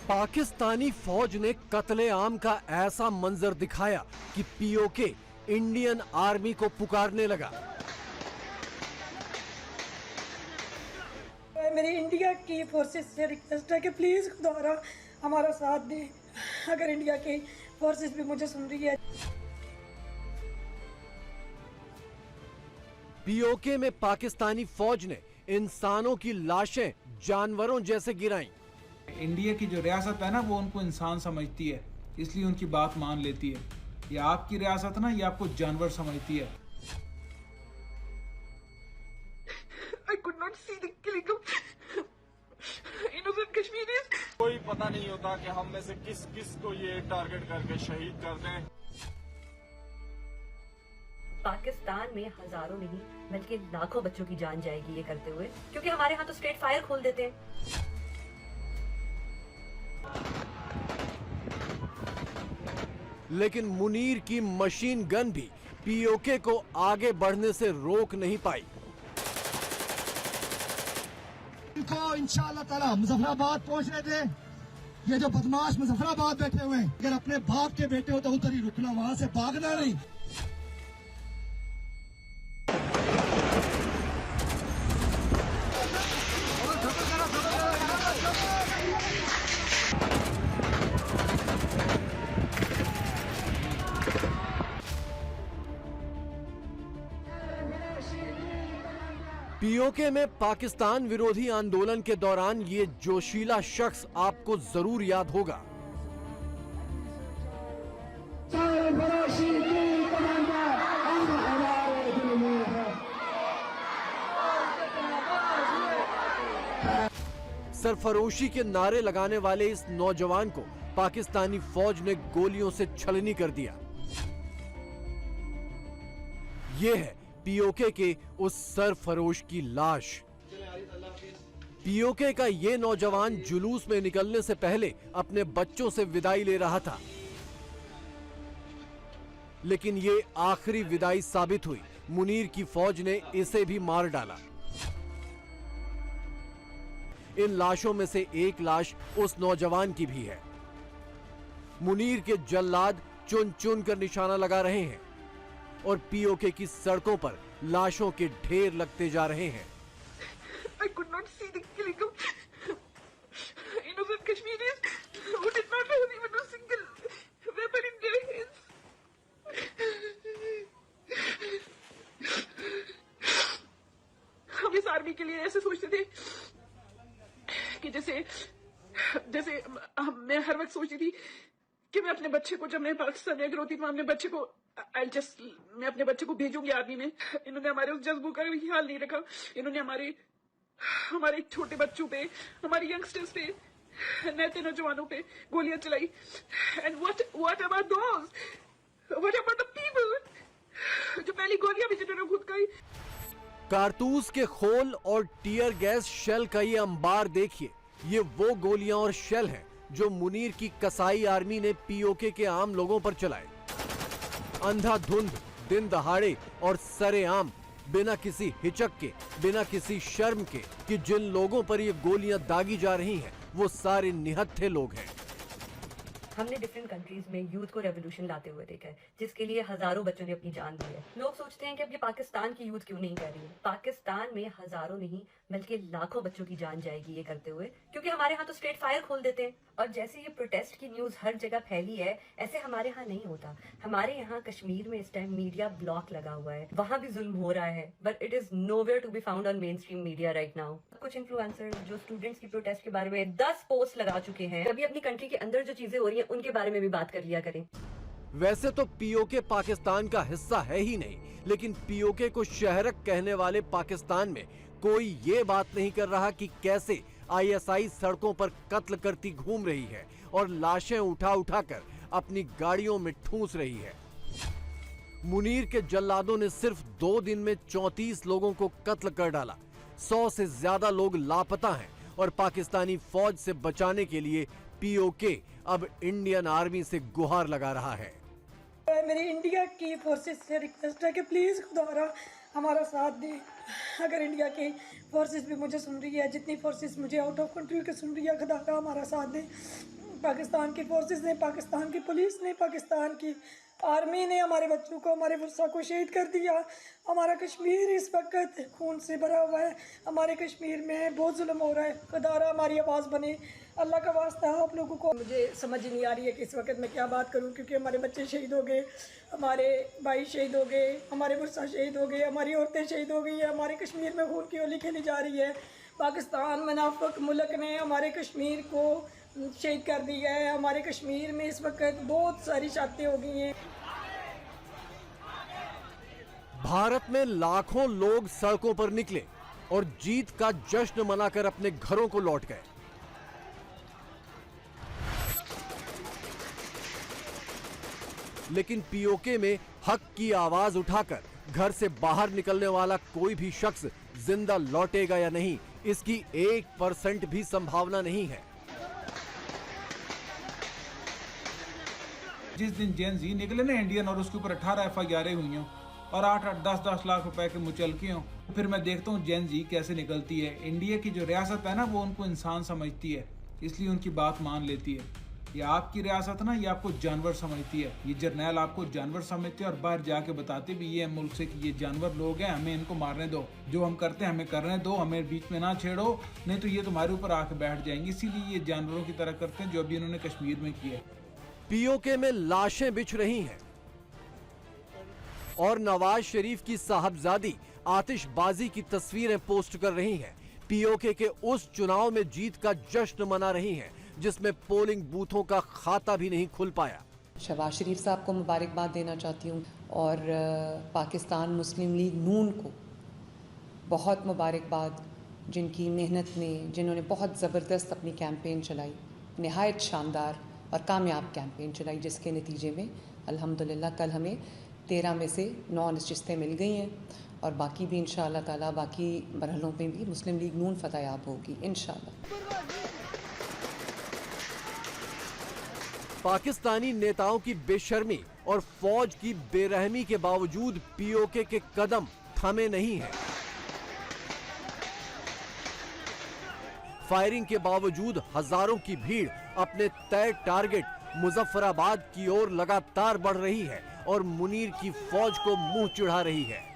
पाकिस्तानी फौज ने कत्ले-आम का ऐसा मंजर दिखाया कि पीओके इंडियन आर्मी को पुकारने लगा। मेरी इंडिया की फोर्सेस से रिक्वेस्ट है कि प्लीज दोबारा हमारा साथ दें, अगर इंडिया की फोर्सेस भी मुझे सुन रही है। पीओके में पाकिस्तानी फौज ने इंसानों की लाशें जानवरों जैसे गिराई। इंडिया की जो रियासत है ना, वो उनको इंसान समझती है, इसलिए उनकी बात मान लेती है। ये आपकी रियासत ना, ये आपको जानवर समझती है। I could not see the killing of innocent Kashmiris. कोई पता नहीं होता कि हम में से किस किस को ये टारगेट करके शहीद कर दें। पाकिस्तान में हजारों नहीं बल्कि लाखों बच्चों की जान जाएगी ये करते हुए, क्योंकि हमारे यहाँ तो स्ट्रेट फायर खोल देते हैं। लेकिन मुनीर की मशीन गन भी पीओके को आगे बढ़ने से रोक नहीं पाई। इनको इंशाअल्लाह ताला मुजफ्फराबाद पहुंचने दे। ये जो बदमाश मुजफ्फराबाद बैठे हुए हैं, अगर अपने बाप के बेटे हो तो उधर ही रुकना, वहां से भागना नहीं। पीओके में पाकिस्तान विरोधी आंदोलन के दौरान ये जोशीला शख्स आपको जरूर याद होगा। सरफरोशी के नारे लगाने वाले इस नौजवान को पाकिस्तानी फौज ने गोलियों से छलनी कर दिया। ये है पीओके के उस सरफरोश की लाश। पीओके का ये नौजवान जुलूस में निकलने से पहले अपने बच्चों से विदाई ले रहा था, लेकिन ये आखिरी विदाई साबित हुई। मुनीर की फौज ने इसे भी मार डाला। इन लाशों में से एक लाश उस नौजवान की भी है। मुनीर के जल्लाद चुन चुन कर निशाना लगा रहे हैं और पीओके की सड़कों पर लाशों के ढेर लगते जा रहे हैं। I could not see the killing of innocent Kashmiris who did not have even a single weapon in their hands. हम इस आर्मी के लिए ऐसे सोचते थे कि जैसे मैं हर वक्त सोचती थी कि मैं अपने बच्चे को, जब मैं पाकिस्तान में होती तो मैं अपने बच्चे को मैं अपने बच्चे को भेजूंगी आर्मी में। इन्होंने हमारे उस जज्बों का भी ख्याल नहीं रखा। इन्होंने हमारे छोटे बच्चों पे, हमारे यंगस्टर्स पे, नए नौजवानों पे गोलियां चलाई। And what about those? What about the people जो पहली गोलियां भी जिन्होंने खुद खाई? कारतूस के खोल और टीयर गैस शेल का ये अंबार देखिए। ये वो गोलियां और शेल हैं जो मुनीर की कसाई आर्मी ने पीओके के आम लोगों पर चलाए। अंधाधुंध, दिन दहाड़े और सरेआम, बिना किसी हिचक के, बिना किसी शर्म के कि जिन लोगों पर ये गोलियां दागी जा रही हैं वो सारे निहत्थे लोग हैं। हमने डिफरेंट कंट्रीज में यूथ को रेवोल्यूशन लाते हुए देखा है, जिसके लिए हजारों बच्चों ने अपनी जान दी है। लोग सोचते हैं कि अब ये पाकिस्तान की यूथ क्यों नहीं कर रही है। पाकिस्तान में हजारों नहीं बल्कि लाखों बच्चों की जान जाएगी ये करते हुए, क्योंकि हमारे यहाँ तो स्ट्रेट फायर खोल देते हैं। और जैसे ये प्रोटेस्ट की न्यूज हर जगह फैली है, ऐसे हमारे यहाँ नहीं होता। हमारे यहाँ कश्मीर में इस टाइम मीडिया ब्लॉक लगा हुआ है, वहाँ भी जुल्म हो रहा है, but it is nowhere to be found on mainstream media right now. कुछ इन्फ्लुएंसर्स जो स्टूडेंट्स की प्रोटेस्ट के बारे में 10 पोस्ट लगा चुके हैं, कभी अपनी कंट्री के अंदर जो चीजें हो रही है उनके बारे में भी बात कर लिया करें। वैसे तो पीओके पाकिस्तान का हिस्सा है ही नहीं, लेकिन पीओके को शहरक कहने वाले पाकिस्तान में कोई ये बात नहीं कर रहा कि कैसे आईएसआई सड़कों पर कत्ल करती घूम रही है और लाशें उठा उठाकर अपनी गाड़ियों में ठूंस रही है। मुनीर के जल्लादों ने सिर्फ 2 दिन में 34 लोगों को कत्ल कर डाला। 100 से ज्यादा लोग लापता हैं और पाकिस्तानी फौज से बचाने के लिए पीओके अब इंडियन आर्मी से गुहार लगा रहा है। मेरी इंडिया की फोर्सेस से रिक्वेस्ट है कि प्लीज दोबारा हमारा साथ दें। अगर इंडिया की फोर्सेस भी मुझे सुन रही है, जितनी फोर्सेस मुझे आउट ऑफ कंट्री के सुन रही है, खुदा का हमारा साथ दें। पाकिस्तान की फोर्सेस ने, पाकिस्तान की पुलिस ने, पाकिस्तान की आर्मी ने हमारे बच्चों को, हमारे वर्षा को शहीद कर दिया। हमारा कश्मीर इस वक्त खून से भरा हुआ है। हमारे कश्मीर में बहुत जुल्म हो रहा है। खुदारा हमारी आवाज़ बने, अल्लाह का वास्ता आप लोगों को। मुझे समझ ही नहीं आ रही है कि इस वक्त मैं क्या बात करूं, क्योंकि हमारे बच्चे शहीद हो गए, हमारे भाई शहीद हो गए, हमारे वर्षा शहीद हो गए, हमारी औरतें शहीद हो गई है। हमारे कश्मीर में खून की होली खेली जा रही है। पाकिस्तान मुनाफिक मुल्क ने हमारे कश्मीर को शहीद कर दिया है। हमारे कश्मीर में इस वक्त बहुत सारी शादियाँ हो गई हैं। भारत में लाखों लोग सड़कों पर निकले और जीत का जश्न मनाकर अपने घरों को लौट गए। लेकिन पीओके में हक की आवाज उठाकर घर से बाहर निकलने वाला कोई भी शख्स जिंदा लौटेगा या नहीं, इसकी 1% भी संभावना नहीं है। जिस दिन जेन जी निकले ना इंडियन और उसके ऊपर 18 FIR हुई हों और 8-8, 10-10 लाख रुपए के मुचलके हों, फिर मैं देखता हूँ जेन जी कैसे निकलती है। इंडिया की जो रियासत है ना वो उनको इंसान समझती है, इसलिए उनकी बात मान लेती है। ये आपकी रियासत ना ये आपको जानवर समझती है। ये जर्नैल आपको जानवर समझते हैं और बाहर जाके बताते भी ये मुल्क से कि ये जानवर लोग हैं, हमें इनको मारने दो, जो हम करते हैं हमें करने दो, हमें बीच में ना छेड़ो, नहीं तो ये तुम्हारे ऊपर आके बैठ जाएंगे। इसीलिए ये जानवरों की तरह करते हैं, जो अभी इन्होंने कश्मीर में किया है। पीओके में लाशें बिछ रही हैं और नवाज शरीफ की साहबजादी आतिशबाजी की तस्वीरें पोस्ट कर रही हैं। पीओके के उस चुनाव में जीत का जश्न मना रही हैं जिसमें पोलिंग बूथों का खाता भी नहीं खुल पाया। शहबाज शरीफ साहब को मुबारकबाद देना चाहती हूँ और पाकिस्तान मुस्लिम लीग नून को बहुत मुबारकबाद, जिनकी मेहनत में, जिन्होंने बहुत ज़बरदस्त अपनी कैंपेन चलाई, नहायत शानदार और कामयाब कैंपेन चलाई, जिसके नतीजे में अल्हम्दुलिल्लाह कल हमें 13 में से 9 नशिस्तें मिल गई हैं और बाकी भी इंशाअल्लाह ताला बाकी मरहलों में भी मुस्लिम लीग नून फतहयाब होगी इंशाअल्लाह। पाकिस्तानी नेताओं की बेशर्मी और फौज की बेरहमी के बावजूद पीओके के कदम थमे नहीं हैं। फायरिंग के बावजूद हजारों की भीड़ अपने तय टारगेट मुजफ्फराबाद की ओर लगातार बढ़ रही है और मुनीर की फौज को मुंह चिढ़ा रही है।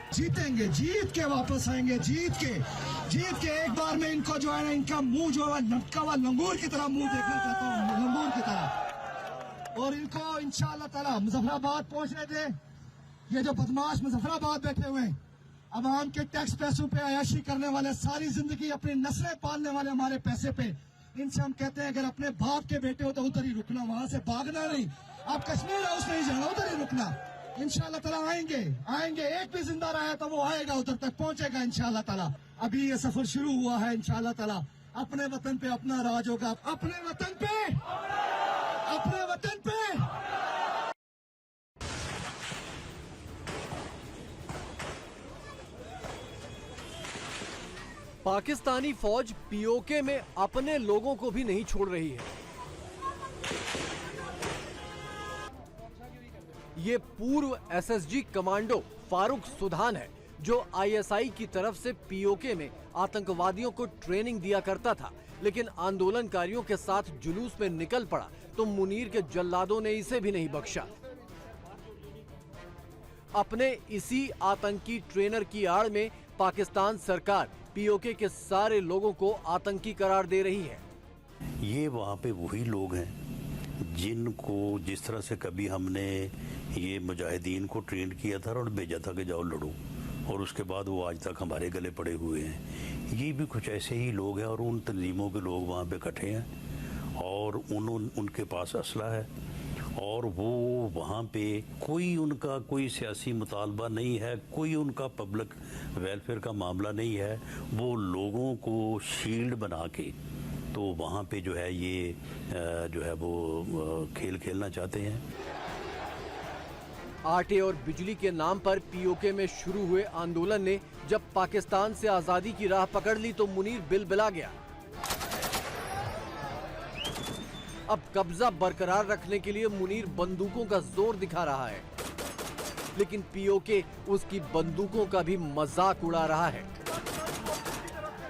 जीतेंगे, जीत के वापस आएंगे, जीत के एक बार में इनको जो है ना, इनका मुंह जो है लटका हुआ लंगूर की तरह मुंह देखना चाहता हूँ, लंगूर की तरह। और इनको इंशाअल्लाह ताला मुजफ्फराबाद पहुंचने दे। ये जो बदमाश मुजफ्फराबाद बैठे हुए हैं, अवाम के टैक्स पैसों पे अयाशी करने वाले, सारी जिंदगी अपनी नस्लें पालने वाले हमारे पैसे पे, इनसे हम कहते हैं अगर अपने बाप के बेटे हो तो उधर ही रुकना, वहां से भागना नहीं। आप कश्मीर हाउस नहीं जाना, उधर ही रुकना। इंशाअल्लाह ताला आएंगे, एक भी जिंदा रहा तो वो आएगा, उधर तक पहुंचेगा इंशाअल्लाह ताला। अभी ये सफर शुरू हुआ है इंशाअल्लाह ताला। अपने वतन पे अपना राज होगा, अपने वतन पे, अपने वतन पे। पाकिस्तानी फौज पीओके में अपने लोगों को भी नहीं छोड़ रही है। ये पूर्व एसएसजी कमांडो फारूक सुधान है, जो आईएसआई की तरफ से पीओके में आतंकवादियों को ट्रेनिंग दिया करता था, लेकिन आंदोलनकारियों के साथ जुलूस में निकल पड़ा तो मुनीर के जल्लादों ने इसे भी नहीं बख्शा। अपने इसी आतंकी ट्रेनर की आड़ में पाकिस्तान सरकार पीओके के सारे लोगों को आतंकी करार दे रही है। ये वहाँ पे वही लोग हैं जिनको जिस तरह से कभी हमने ये मुजाहिदीन को ट्रेन किया था और भेजा था कि जाओ लड़ो, और उसके बाद वो आज तक हमारे गले पड़े हुए हैं। ये भी कुछ ऐसे ही लोग हैं और उन तंजीमों के लोग वहाँ पे इकट्ठे हैं और उनके पास असला है और वो वहाँ पे उनका कोई सियासी मुतालबा नहीं है, कोई उनका पब्लिक वेलफेयर का मामला नहीं है। वो लोगों को शील्ड बना के तो वहाँ पे जो है ये जो है वो खेल खेलना चाहते हैं। आटे और बिजली के नाम पर पीओके में शुरू हुए आंदोलन ने जब पाकिस्तान से आजादी की राह पकड़ ली तो मुनीर बिलबिला गया। अब कब्जा बरकरार रखने के लिए मुनीर बंदूकों का जोर दिखा रहा है, लेकिन पीओके उसकी बंदूकों का भी मजाक उड़ा रहा है।